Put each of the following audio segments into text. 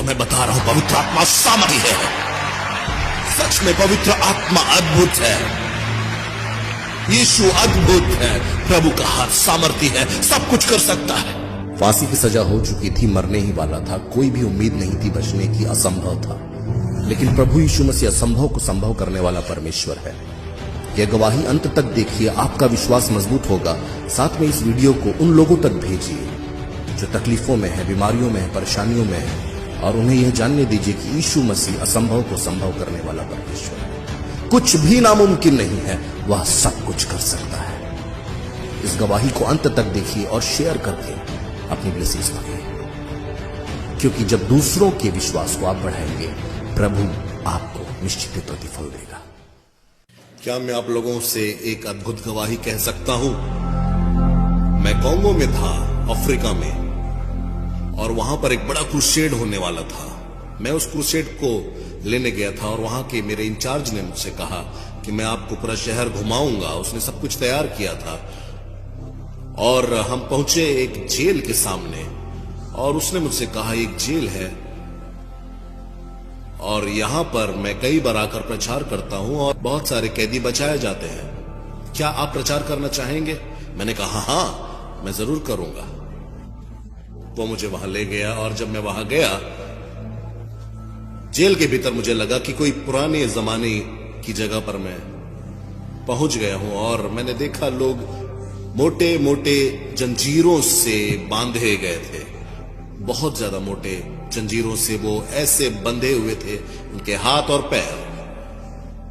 मैं बता रहा हूं, पवित्र आत्मा सामर्थी है। सच में पवित्र आत्मा अद्भुत है, यीशु अद्भुत है, प्रभु का हाथ सामर्थी है, सब कुछ कर सकता है। फांसी की सजा हो चुकी थी, मरने ही वाला था, कोई भी उम्मीद नहीं थी बचने की, असंभव था। लेकिन प्रभु यीशु मसीह असंभव को संभव करने वाला परमेश्वर है। यह गवाही अंत तक देखिए, आपका विश्वास मजबूत होगा। साथ में इस वीडियो को उन लोगों तक भेजिए जो तकलीफों में है, बीमारियों में है, परेशानियों में है, और उन्हें यह जानने दीजिए कि यीशु मसीह असंभव को संभव करने वाला परमेश्वर है। कुछ भी नामुमकिन नहीं है, वह सब कुछ कर सकता है। इस गवाही को अंत तक देखिए और शेयर करके अपनी ब्लेसिंग्स पाइए, क्योंकि जब दूसरों के विश्वास को आप बढ़ाएंगे, प्रभु आपको निश्चित ही प्रतिफल देगा। क्या मैं आप लोगों से एक अद्भुत गवाही कह सकता हूं? मैं कांगो में था, अफ्रीका में, और वहां पर एक बड़ा क्रूसेड होने वाला था। मैं उस क्रूसेड को लेने गया था और वहां के मेरे इंचार्ज ने मुझसे कहा कि मैं आपको पूरा शहर घुमाऊंगा। उसने सब कुछ तैयार किया था और हम पहुंचे एक जेल के सामने, और उसने मुझसे कहा एक जेल है और यहां पर मैं कई बार आकर प्रचार करता हूं और बहुत सारे कैदी बचाए जाते हैं, क्या आप प्रचार करना चाहेंगे? मैंने कहा हाँ, मैं जरूर करूंगा। वो मुझे वहां ले गया और जब मैं वहां गया, जेल के भीतर मुझे लगा कि कोई पुराने जमाने की जगह पर मैं पहुंच गया हूं, और मैंने देखा लोग मोटे मोटे जंजीरों से बांधे गए थे, बहुत ज्यादा मोटे जंजीरों से वो ऐसे बंधे हुए थे, उनके हाथ और पैर,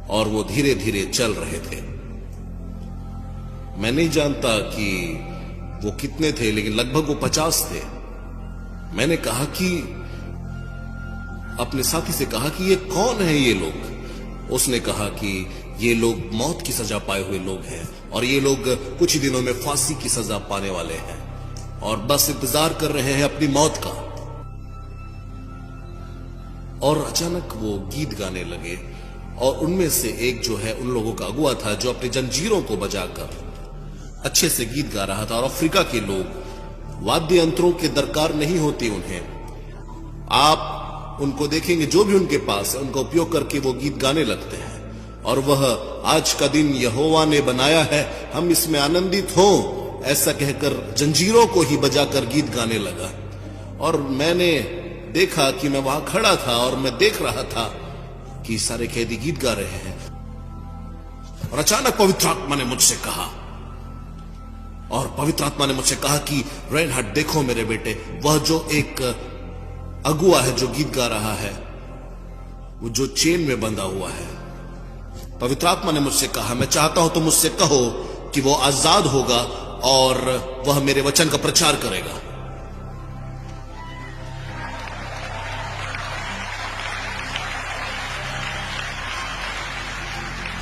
और वो धीरे धीरे चल रहे थे। मैं नहीं जानता कि वो कितने थे, लेकिन लगभग वो 50 थे। मैंने कहा कि अपने साथी से कहा कि ये कौन है ये लोग? उसने कहा कि ये लोग मौत की सजा पाए हुए लोग हैं, और ये लोग कुछ ही दिनों में फांसी की सजा पाने वाले हैं और बस इंतजार कर रहे हैं अपनी मौत का। और अचानक वो गीत गाने लगे, और उनमें से एक जो है उन लोगों का अगुआ था जो अपनी जंजीरों को बजाकर अच्छे से गीत गा रहा था। और अफ्रीका के लोग वाद्य यंत्रों की दरकार नहीं होती उन्हें, आप उनको देखेंगे जो भी उनके पास है उनका उपयोग करके वो गीत गाने लगते हैं। और वह आज का दिन यहोवा ने बनाया है, हम इसमें आनंदित हों, ऐसा कहकर जंजीरों को ही बजाकर गीत गाने लगा। और मैंने देखा कि मैं वहां खड़ा था और मैं देख रहा था कि सारे कैदी गीत गा रहे हैं, और अचानक पवित्र आत्मा ने मुझसे कहा, कि रेनहार्ड देखो मेरे बेटे, वह जो एक अगुआ है जो गीत गा रहा है, वो जो चेन में बंधा हुआ है, पवित्र आत्मा ने मुझसे कहा, मैं चाहता हूं तुम मुझसे कहो कि वो आजाद होगा और वह मेरे वचन का प्रचार करेगा।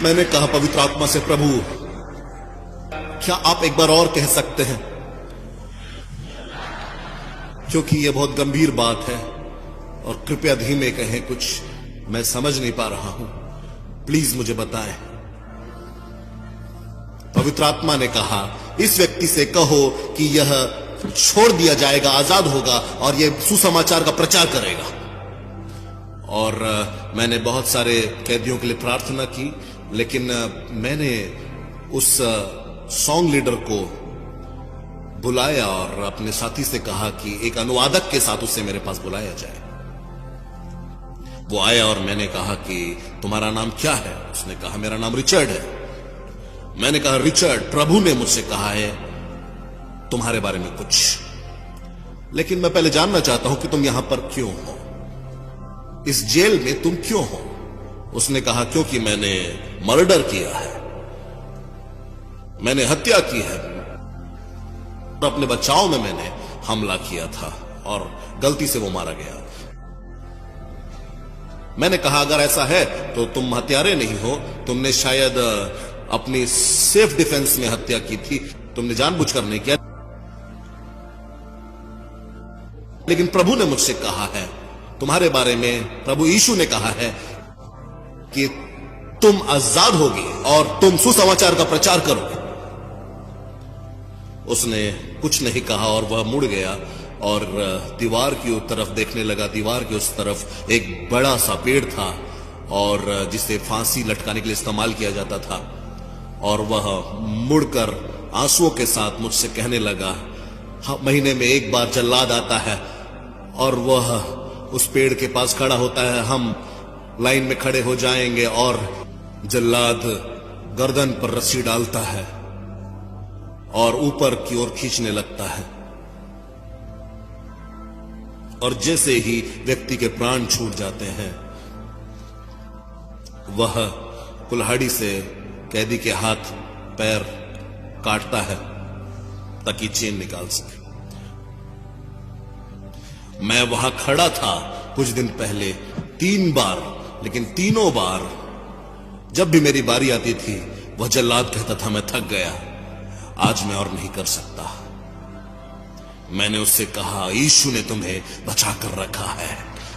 मैंने कहा पवित्र आत्मा से, प्रभु क्या आप एक बार और कह सकते हैं, क्योंकि यह बहुत गंभीर बात है, और कृपया धीमे कहें, कुछ मैं समझ नहीं पा रहा हूं, प्लीज मुझे बताएं। पवित्र आत्मा ने कहा, इस व्यक्ति से कहो कि यह छोड़ दिया जाएगा, आजाद होगा और यह सुसमाचार का प्रचार करेगा। और मैंने बहुत सारे कैदियों के लिए प्रार्थना की, लेकिन मैंने उस सॉन्ग लीडर को बुलाया और अपने साथी से कहा कि एक अनुवादक के साथ उसे मेरे पास बुलाया जाए। वो आया और मैंने कहा कि तुम्हारा नाम क्या है? उसने कहा मेरा नाम रिचर्ड है। मैंने कहा रिचर्ड, प्रभु ने मुझसे कहा है तुम्हारे बारे में कुछ, लेकिन मैं पहले जानना चाहता हूं कि तुम यहां पर क्यों हो, इस जेल में तुम क्यों हो? उसने कहा क्योंकि मैंने मर्डर किया है, मैंने हत्या की है, अपने बचाव में मैंने हमला किया था और गलती से वो मारा गया। मैंने कहा अगर ऐसा है तो तुम हत्यारे नहीं हो, तुमने शायद अपनी सेल्फ डिफेंस में हत्या की थी, तुमने जानबूझकर नहीं किया। लेकिन प्रभु ने मुझसे कहा है तुम्हारे बारे में, प्रभु यीशु ने कहा है कि तुम आजाद होगे और तुम सुसमाचार का प्रचार करोगे। उसने कुछ नहीं कहा और वह मुड़ गया और दीवार की तरफ देखने लगा। दीवार के उस तरफ एक बड़ा सा पेड़ था और जिसे फांसी लटकाने के लिए इस्तेमाल किया जाता था। और वह मुड़कर आंसुओं के साथ मुझसे कहने लगा, महीने में एक बार जल्लाद आता है और वह उस पेड़ के पास खड़ा होता है, हम लाइन में खड़े हो जाएंगे और जल्लाद गर्दन पर रस्सी डालता है और ऊपर की ओर खींचने लगता है, और जैसे ही व्यक्ति के प्राण छूट जाते हैं वह कुल्हाड़ी से कैदी के हाथ पैर काटता है ताकि चेन निकाल सके। मैं वहां खड़ा था कुछ दिन पहले 3 बार, लेकिन तीनों बार जब भी मेरी बारी आती थी वह जल्लाद कहता था मैं थक गया, आज मैं और नहीं कर सकता। मैंने उससे कहा, यीशु ने तुम्हें बचा कर रखा है,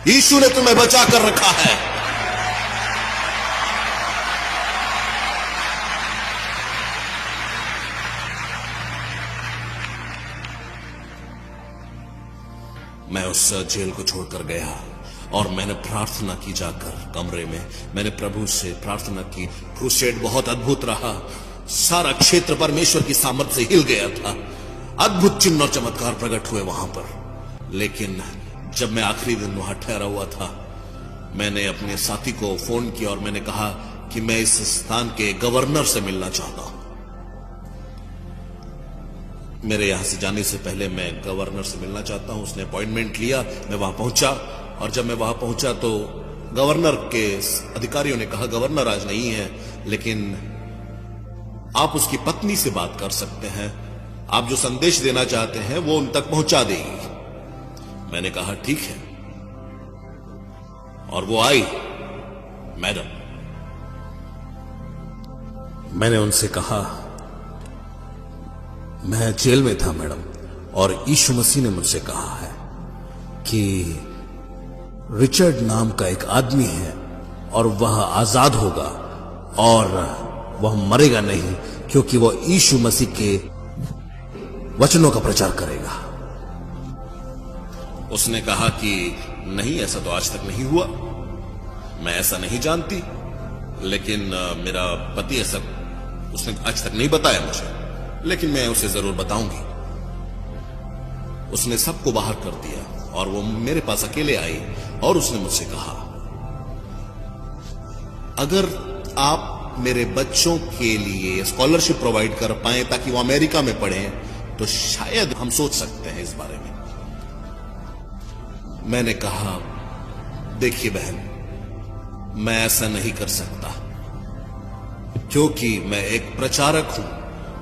यीशु ने तुम्हें बचा कर रखा है। मैं उस जेल को छोड़कर गया और मैंने प्रार्थना की, जाकर कमरे में मैंने प्रभु से प्रार्थना की। क्रूसेड बहुत अद्भुत रहा, सारा क्षेत्र परमेश्वर की सामर्थ से हिल गया था, अद्भुत चिन्ह और चमत्कार प्रकट हुए वहां पर। लेकिन जब मैं आखिरी दिन वहां ठहरा हुआ था, मैंने अपने साथी को फोन किया और मैंने कहा कि मैं इस स्थान के गवर्नर से मिलना चाहता हूं। मेरे यहां से जाने से पहले मैं गवर्नर से मिलना चाहता हूं। उसने अपॉइंटमेंट लिया, मैं वहां पहुंचा और जब मैं वहां पहुंचा तो गवर्नर के अधिकारियों ने कहा गवर्नर आज नहीं है, लेकिन आप उसकी पत्नी से बात कर सकते हैं, आप जो संदेश देना चाहते हैं वो उन तक पहुंचा देगी। मैंने कहा ठीक है, और वो आई। मैडम, मैंने उनसे कहा मैं जेल में था मैडम, और यीशु मसीह ने मुझसे कहा है कि रिचर्ड नाम का एक आदमी है और वह आजाद होगा और वह मरेगा नहीं, क्योंकि वह यीशु मसीह के वचनों का प्रचार करेगा। उसने कहा कि नहीं, ऐसा तो आज तक नहीं हुआ, मैं ऐसा नहीं जानती, लेकिन मेरा पति ऐसा उसने आज तक नहीं बताया मुझे, लेकिन मैं उसे जरूर बताऊंगी। उसने सबको बाहर कर दिया और वो मेरे पास अकेले आई और उसने मुझसे कहा, अगर आप मेरे बच्चों के लिए स्कॉलरशिप प्रोवाइड कर पाए ताकि वो अमेरिका में पढ़ें, तो शायद हम सोच सकते हैं इस बारे में। मैंने कहा, देखिए बहन, मैं ऐसा नहीं कर सकता, क्योंकि मैं एक प्रचारक हूं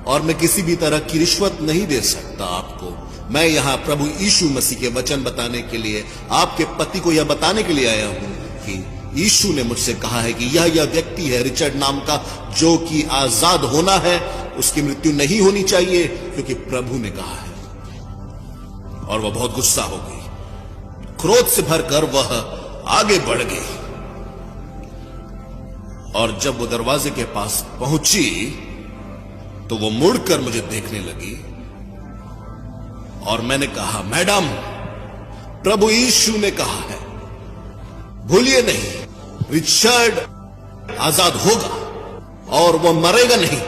और मैं किसी भी तरह की रिश्वत नहीं दे सकता आपको। मैं यहां प्रभु यीशु मसीह के वचन बताने के लिए, आपके पति को यह बताने के लिए आया हूं कि यीशु ने मुझसे कहा है कि यह व्यक्ति है रिचर्ड नाम का, जो कि आजाद होना है, उसकी मृत्यु नहीं होनी चाहिए, क्योंकि प्रभु ने कहा है। और वह बहुत गुस्सा हो गई, क्रोध से भरकर वह आगे बढ़ गई, और जब वो दरवाजे के पास पहुंची तो वो मुड़कर मुझे देखने लगी और मैंने कहा, मैडम, प्रभु यीशु ने कहा है, भूलिए नहीं, रिचर्ड आजाद होगा और वो मरेगा नहीं,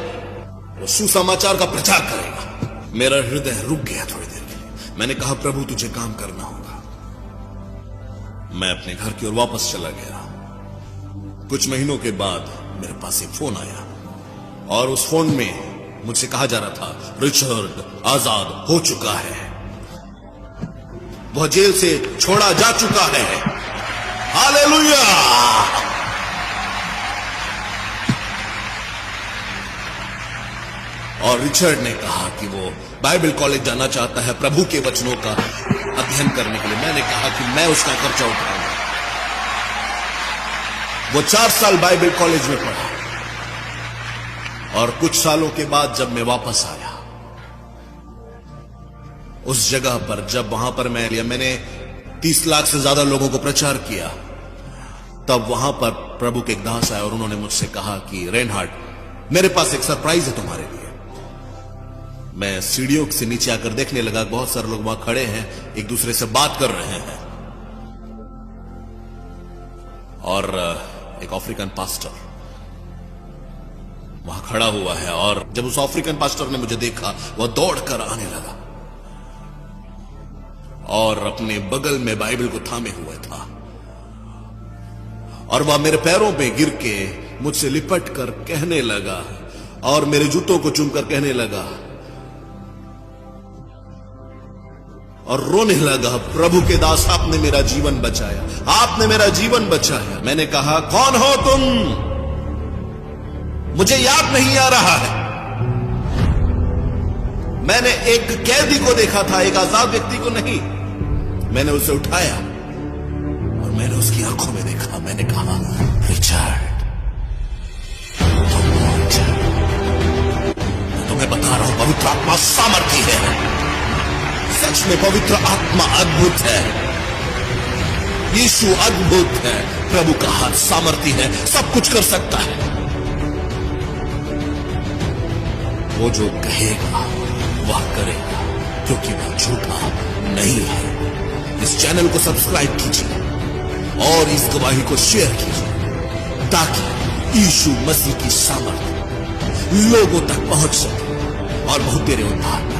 वो सुसमाचार का प्रचार करेगा। मेरा हृदय रुक गया थोड़ी देर के लिए। मैंने कहा, प्रभु तुझे काम करना होगा। मैं अपने घर की ओर वापस चला गया। कुछ महीनों के बाद मेरे पास एक फोन आया और उस फोन में मुझसे कहा जा रहा था, रिचर्ड आजाद हो चुका है, वह जेल से छोड़ा जा चुका है। हालेलुया! और रिचर्ड ने कहा कि वो बाइबल कॉलेज जाना चाहता है प्रभु के वचनों का अध्ययन करने के लिए। मैंने कहा कि मैं उसका खर्चा उठाऊंगा। वो 4 साल बाइबल कॉलेज में पढ़ा और कुछ सालों के बाद जब मैं वापस आया उस जगह पर, जब वहां पर मैंने 30 लाख से ज्यादा लोगों को प्रचार किया, तब वहां पर प्रभु के एक दास आए और उन्होंने मुझसे कहा कि रेनहार्ड, मेरे पास एक सरप्राइज है तुम्हारे लिए। मैं सीढ़ियों से नीचे आकर देखने लगा, बहुत सारे लोग वहां खड़े हैं, एक दूसरे से बात कर रहे हैं। और एक अफ्रीकन पास्टर वहां खड़ा हुआ है, और जब उस अफ्रीकन पास्टर ने मुझे देखा, वह दौड़कर आने लगा और अपने बगल में बाइबल को थामे हुए था, और वह मेरे पैरों पे गिर के मुझसे लिपट कर कहने लगा और मेरे जूतों को चूमकर कहने लगा और रोने लगा, प्रभु के दास, आपने मेरा जीवन बचाया, आपने मेरा जीवन बचाया। मैंने कहा, कौन हो तुम? मुझे याद नहीं आ रहा है। मैंने एक कैदी को देखा था, एक आजाद व्यक्ति को नहीं। मैंने उसे उठाया और मैंने उसकी आंखों में देखा। मैंने कहा, रिचर्ड, मैं तुम्हें बता रहा हूं, पवित्र आत्मा सामर्थी है। सच में पवित्र आत्मा अद्भुत है, यीशु अद्भुत है, प्रभु का हाथ सामर्थी है, सब कुछ कर सकता है। वो जो कहेगा वह करेगा, क्योंकि वह झूठा नहीं है। इस चैनल को सब्सक्राइब कीजिए और इस गवाही को शेयर कीजिए, ताकि यीशु मसीह की सामर्थ लोगों तक पहुंच सके और बहुत तेरे उद्धार